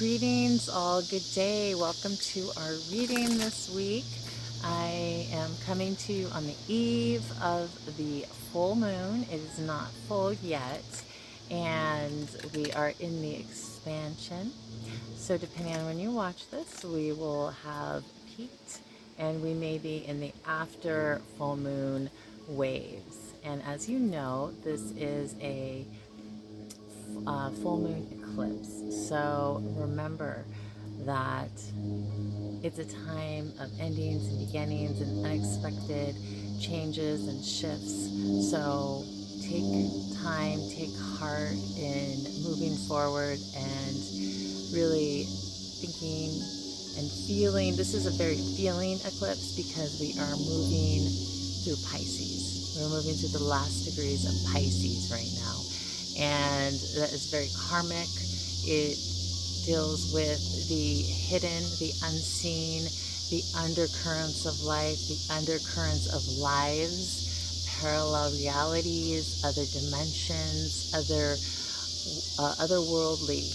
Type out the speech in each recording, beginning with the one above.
Greetings, all good day. Welcome to our reading this week. I am coming to you on the eve of the full moon. It is not full yet, and we are in the expansion. So, depending on when you watch this, we will have peaked and we may be in the after full moon waves. And as you know, this is a full moon eclipse. So remember that it's a time of endings and beginnings and unexpected changes and shifts. So take time, take heart in moving forward and really thinking and feeling. This is a very feeling eclipse because we are moving through Pisces. We're moving through the last degrees of Pisces right now. And that is very karmic. It deals with the hidden, the unseen, the undercurrents of life, the undercurrents of lives, parallel realities, other dimensions, otherworldly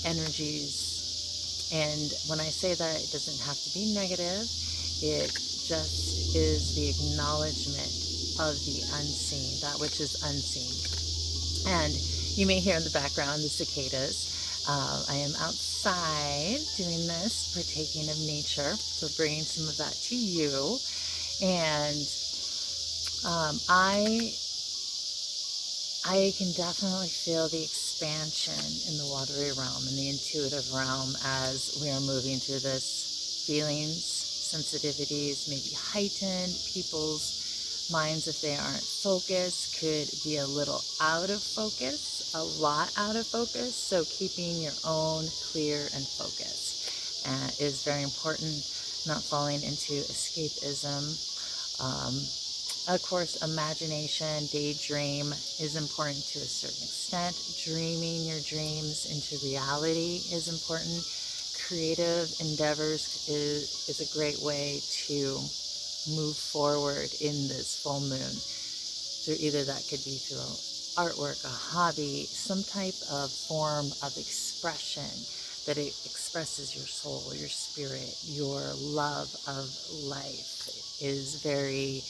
energies. And when I say that, it doesn't have to be negative. It just is the acknowledgement of the unseen, that which is unseen. And you may hear in the background the cicadas. I am outside doing this, partaking of nature, so bringing some of that to you. And I can definitely feel the expansion in the watery realm and the intuitive realm as we are moving through this. Feelings, sensitivities may be heightened. People's minds, if they aren't focused, could be a little out of focus, a lot out of focus. So keeping your own clear and focused is very important. Not falling into escapism. Of course, imagination, daydream is important to a certain extent. Dreaming your dreams into reality is important. Creative endeavors is a great way to move forward in this full moon. Through either that could be through artwork, a hobby, some type of form of expression that it expresses your soul, your spirit, your love of life is very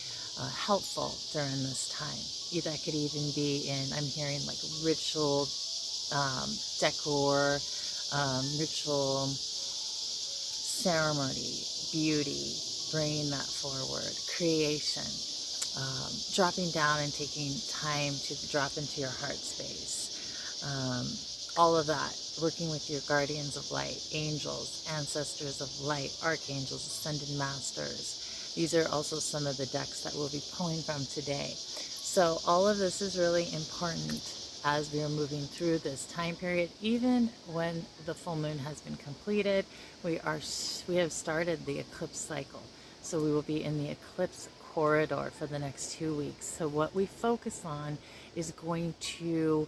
helpful during this time. That could even be in, I'm hearing like ritual decor, ritual ceremony, beauty, bringing that forward, creation, dropping down and taking time to drop into your heart space. All of that, working with your guardians of light, angels, ancestors of light, archangels, ascended masters. These are also some of the decks that we'll be pulling from today. So all of this is really important as we are moving through this time period. Even when the full moon has been completed, we have started the eclipse cycle. So we will be in the eclipse corridor for the next 2 weeks. So what we focus on is going to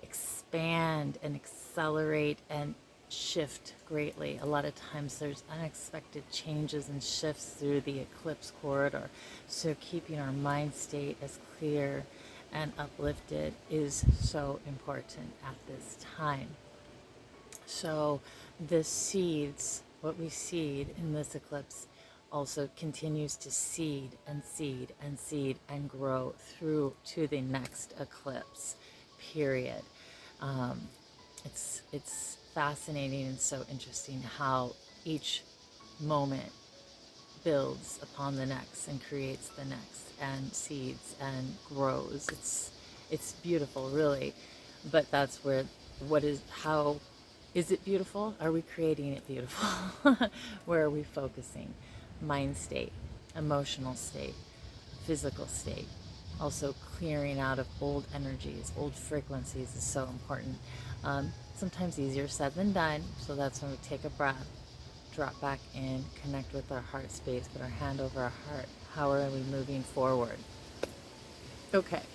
expand and accelerate and shift greatly. A lot of times there's unexpected changes and shifts through the eclipse corridor. So keeping our mind state as clear and uplifted is so important at this time. So the seeds, what we seed in this eclipse, also continues to seed and seed and seed and grow through to the next eclipse period. It's fascinating and so interesting how each moment builds upon the next and creates the next and seeds and grows. It's beautiful, really. But that's where how is it beautiful? Are we creating it beautiful? Where are we focusing? Mind state, emotional state, physical state. Also clearing out of old energies, old frequencies is so important. Sometimes easier said than done. So that's when we take a breath, drop back in, connect with our heart space, put our hand over our heart. How are we moving forward? Okay,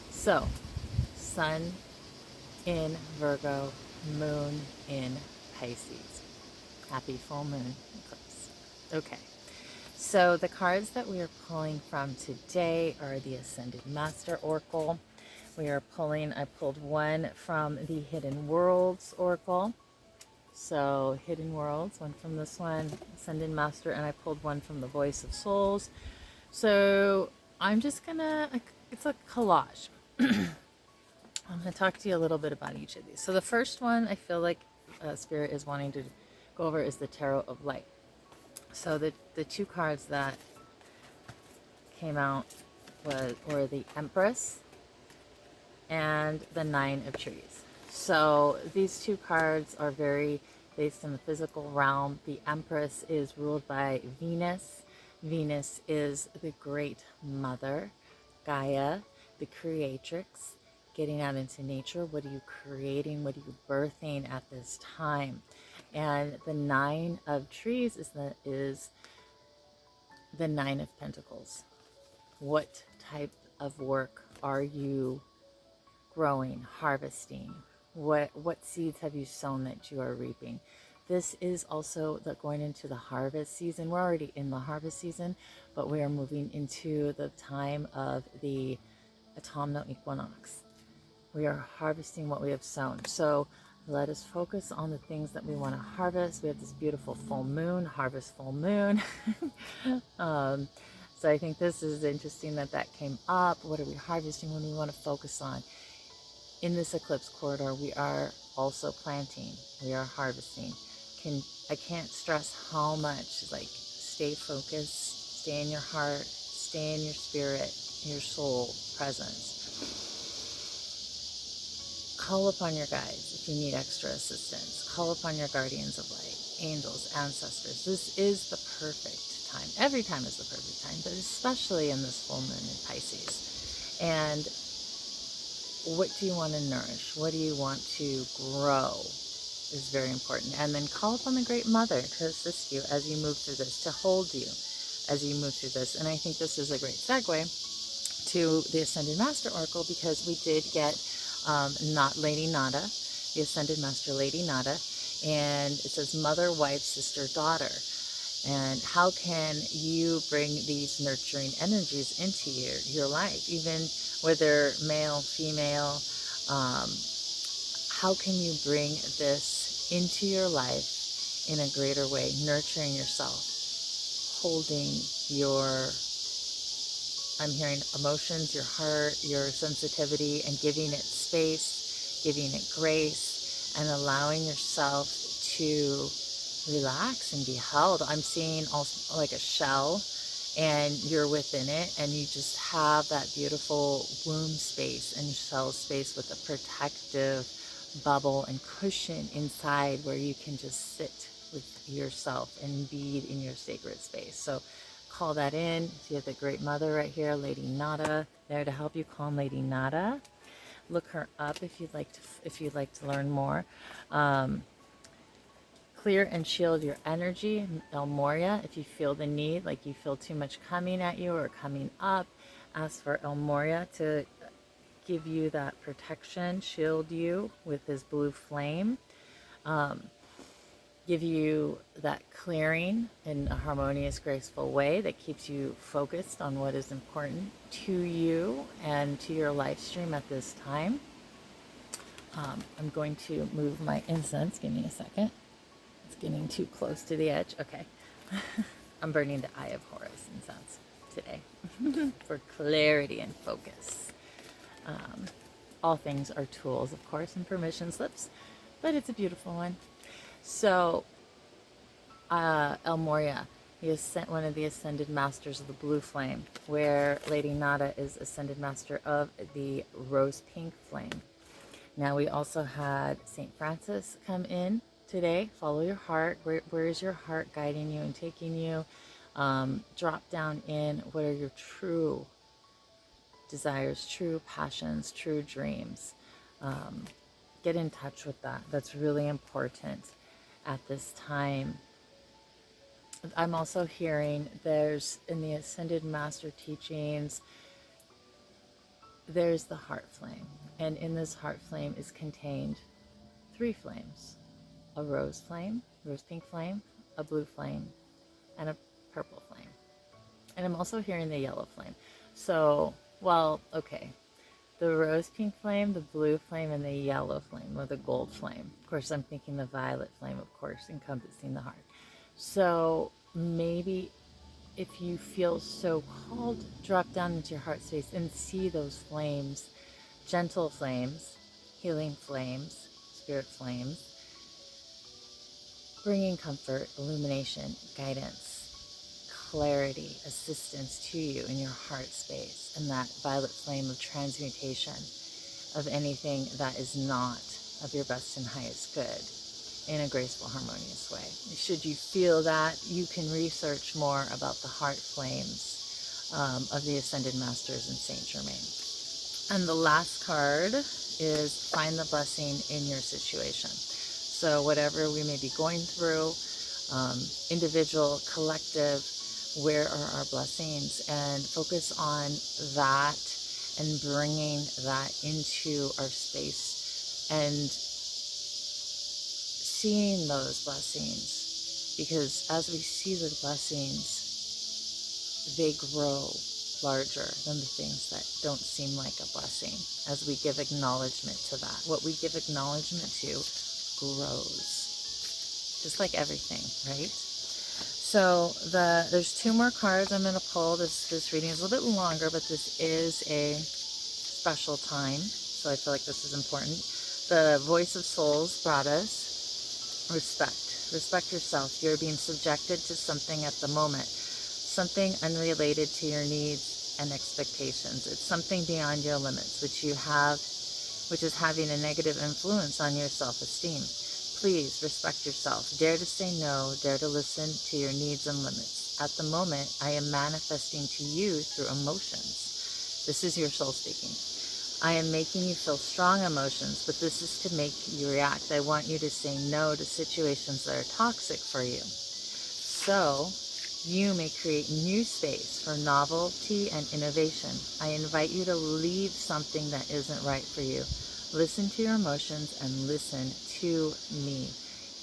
so sun in Virgo, moon in Pisces. Happy full moon eclipse. Okay, so the cards that we are pulling from today are the Ascended Master Oracle. I pulled one from the Hidden Worlds Oracle. So Hidden Worlds, one from this one, Ascended Master, and I pulled one from the Voice of Souls. So I'm just gonna, it's a collage. I'm gonna talk to you a little bit about each of these. So the first one I feel like Spirit is wanting to go over is the Tarot of Light. So the two cards that came out were the Empress and the Nine of Trees. So these two cards are very based in the physical realm. The Empress is ruled by Venus. Venus is the great mother, Gaia, the creatrix, getting out into nature. What are you creating? What are you birthing at this time? And the Nine of Trees is the Nine of Pentacles. What type of work are you growing, harvesting? What seeds have you sown that you are reaping? This is also going into the harvest season. We're already in the harvest season, but we are moving into the time of the autumnal equinox. We are harvesting what we have sown. So let us focus on the things that we want to harvest. We have this beautiful full moon, harvest full moon. So I think this is interesting that came up. What are we harvesting? When we want to focus on? In this eclipse corridor, we are also planting. We are harvesting. I can't stress how much, like, stay focused, stay in your heart, stay in your spirit, your soul presence. Call upon your guides if you need extra assistance. Call upon your guardians of light, angels, ancestors. This is the perfect time. Every time is the perfect time, but especially in this full moon in Pisces. And what do you want to nourish? What do you want to grow is very important. And then call upon the Great Mother to assist you as you move through this, to hold you as you move through this. And I think this is a great segue to the Ascended Master Oracle, because we did get not Lady Nada, the Ascended Master Lady Nada, and it says mother, wife, sister, daughter. And how can you bring these nurturing energies into your life, even whether male, female? How can you bring this into your life in a greater way, nurturing yourself, holding your, I'm hearing emotions, your heart, your sensitivity, and giving it space, giving it grace, and allowing yourself to relax and be held. I'm seeing also like a shell, and you're within it, and you just have that beautiful womb space and shell space with a protective bubble and cushion inside where you can just sit with yourself and be in your sacred space. So call that in. You have the Great Mother right here, Lady Nada, there to help you. Calm Lady Nada. Look her up if you'd like to learn more. Clear and shield your energy, El Moria. If you feel the need, like you feel too much coming at you or coming up, ask for El Moria to give you that protection, shield you with his blue flame, give you that clearing in a harmonious, graceful way that keeps you focused on what is important to you and to your life stream at this time. I'm going to move my incense. Give me a second. It's getting too close to the edge. Okay. I'm burning the Eye of Horus incense today for clarity and focus. All things are tools, of course, and permission slips, but it's a beautiful one. So, El Moria, he is one of the Ascended Masters of the Blue Flame, where Lady Nada is Ascended Master of the Rose Pink Flame. Now, we also had St. Francis come in today. Follow your heart. Where is your heart guiding you and taking you? Drop down in what are your true desires, true passions, true dreams. Get in touch with that. That's really important at this time. I'm also hearing there's, in the Ascended Master teachings, there's the heart flame. And in this heart flame is contained 3 flames. A rose flame, rose pink flame, a blue flame, and a purple flame. And I'm also hearing the yellow flame. So, well, okay. The rose pink flame, the blue flame, and the yellow flame, or the gold flame. Of course, I'm thinking the violet flame, of course, encompassing the heart. So maybe if you feel so called, drop down into your heart space and see those flames, gentle flames, healing flames, spirit flames, bringing comfort, illumination, guidance, clarity, assistance to you in your heart space, and that violet flame of transmutation of anything that is not of your best and highest good in a graceful, harmonious way. Should you feel that, you can research more about the heart flames of the Ascended Masters and Saint Germain. And the last card is find the blessing in your situation. So whatever we may be going through, individual, collective, where are our blessings? And focus on that and bringing that into our space and seeing those blessings. Because as we see the blessings, they grow larger than the things that don't seem like a blessing as we give acknowledgement to that. What we give acknowledgement to grows, just like everything, right? So there's two more cards I'm going to pull. This reading is a little bit longer, but this is a special time, so I feel like this is important. The Voice of Souls brought us respect. Respect yourself. You're being subjected to something at the moment, something unrelated to your needs and expectations. It's something beyond your limits, which is having a negative influence on your self-esteem. Please respect yourself. Dare to say no. Dare to listen to your needs and limits. At the moment, I am manifesting to you through emotions. This is your soul speaking. I am making you feel strong emotions, but this is to make you react. I want you to say no to situations that are toxic for you, so you may create new space for novelty and innovation. I invite you to leave something that isn't right for you. Listen to your emotions and listen to me.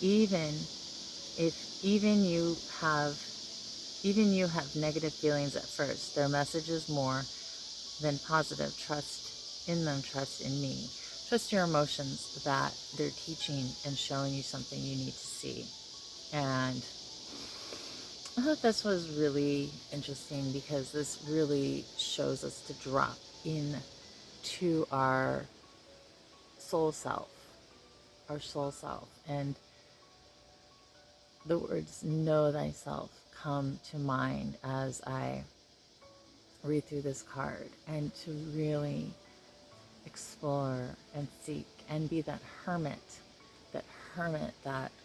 Even you have negative feelings at first, their message is more than positive. Trust in them, trust in me. Trust your emotions that they're teaching and showing you something you need to see. And I thought this was really interesting because this really shows us to drop into our soul self, and the words know thyself come to mind as I read through this card, and to really explore and seek and be that hermit that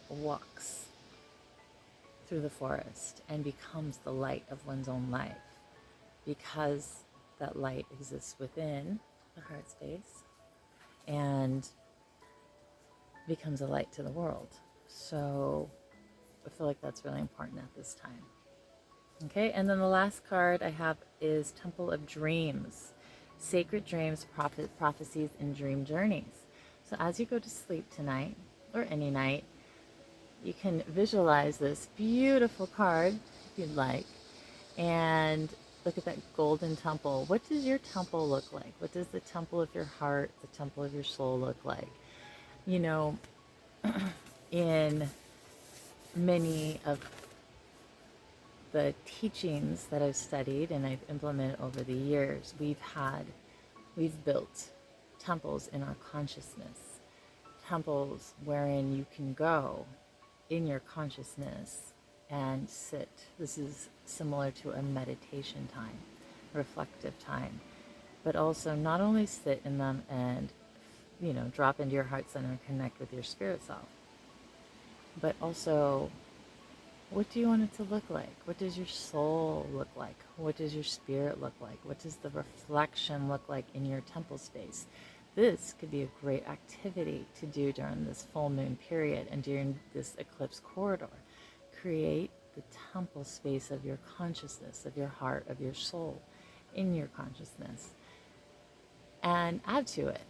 walks through the forest and becomes the light of one's own life, because that light exists within the heart space and becomes a light to the world. So I feel like that's really important at this time. Okay, and then the last card I have is Temple of Dreams. Sacred dreams, prophecies, and dream journeys. So as you go to sleep tonight, or any night, you can visualize this beautiful card, if you'd like, and look at that golden temple. What does your temple look like? What does the temple of your heart, the temple of your soul look like? You know, in many of the teachings that I've studied and I've implemented over the years, we've built temples in our consciousness, temples wherein you can go in your consciousness and sit. This is similar to a meditation time, reflective time, but also not only sit in them and, drop into your heart center and connect with your spirit self, but also, what do you want it to look like? What does your soul look like? What does your spirit look like? What does the reflection look like in your temple space? This could be a great activity to do during this full moon period and during this eclipse corridor. Create the temple space of your consciousness, of your heart, of your soul, in your consciousness, and add to it.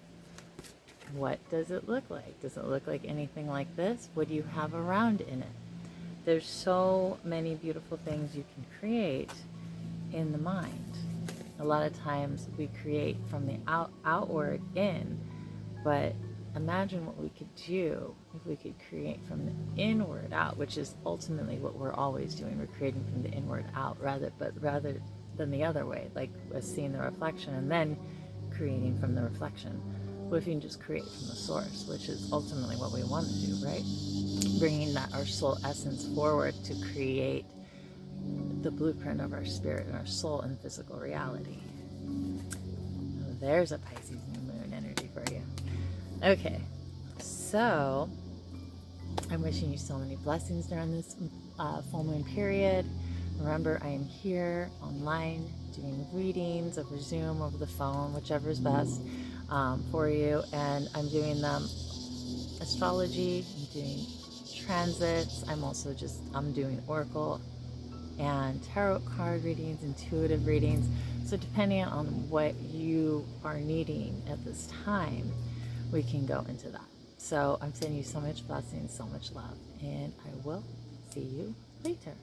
What does it look like? Does it look like anything like this? What do you have around in it? There's so many beautiful things you can create in the mind. A lot of times we create from the outward in, but imagine what we could do if we could create from the inward out, which is ultimately what we're always doing. We're creating from the inward out, rather than the other way, like seeing the reflection and then creating from the reflection. What if you can just create from the source, which is ultimately what we want to do, right? Bringing that our soul essence forward to create the blueprint of our spirit and our soul in physical reality. There's a Pisces new moon energy for you. Okay, so I'm wishing you so many blessings during this full moon period. Remember, I am here online doing readings over Zoom, over the phone, whichever is best for you. And I'm doing them astrology, I'm doing transits. I'm doing oracle and tarot card readings, intuitive readings. So depending on what you are needing at this time, we can go into that. So I'm sending you so much blessings, so much love, and I will see you later.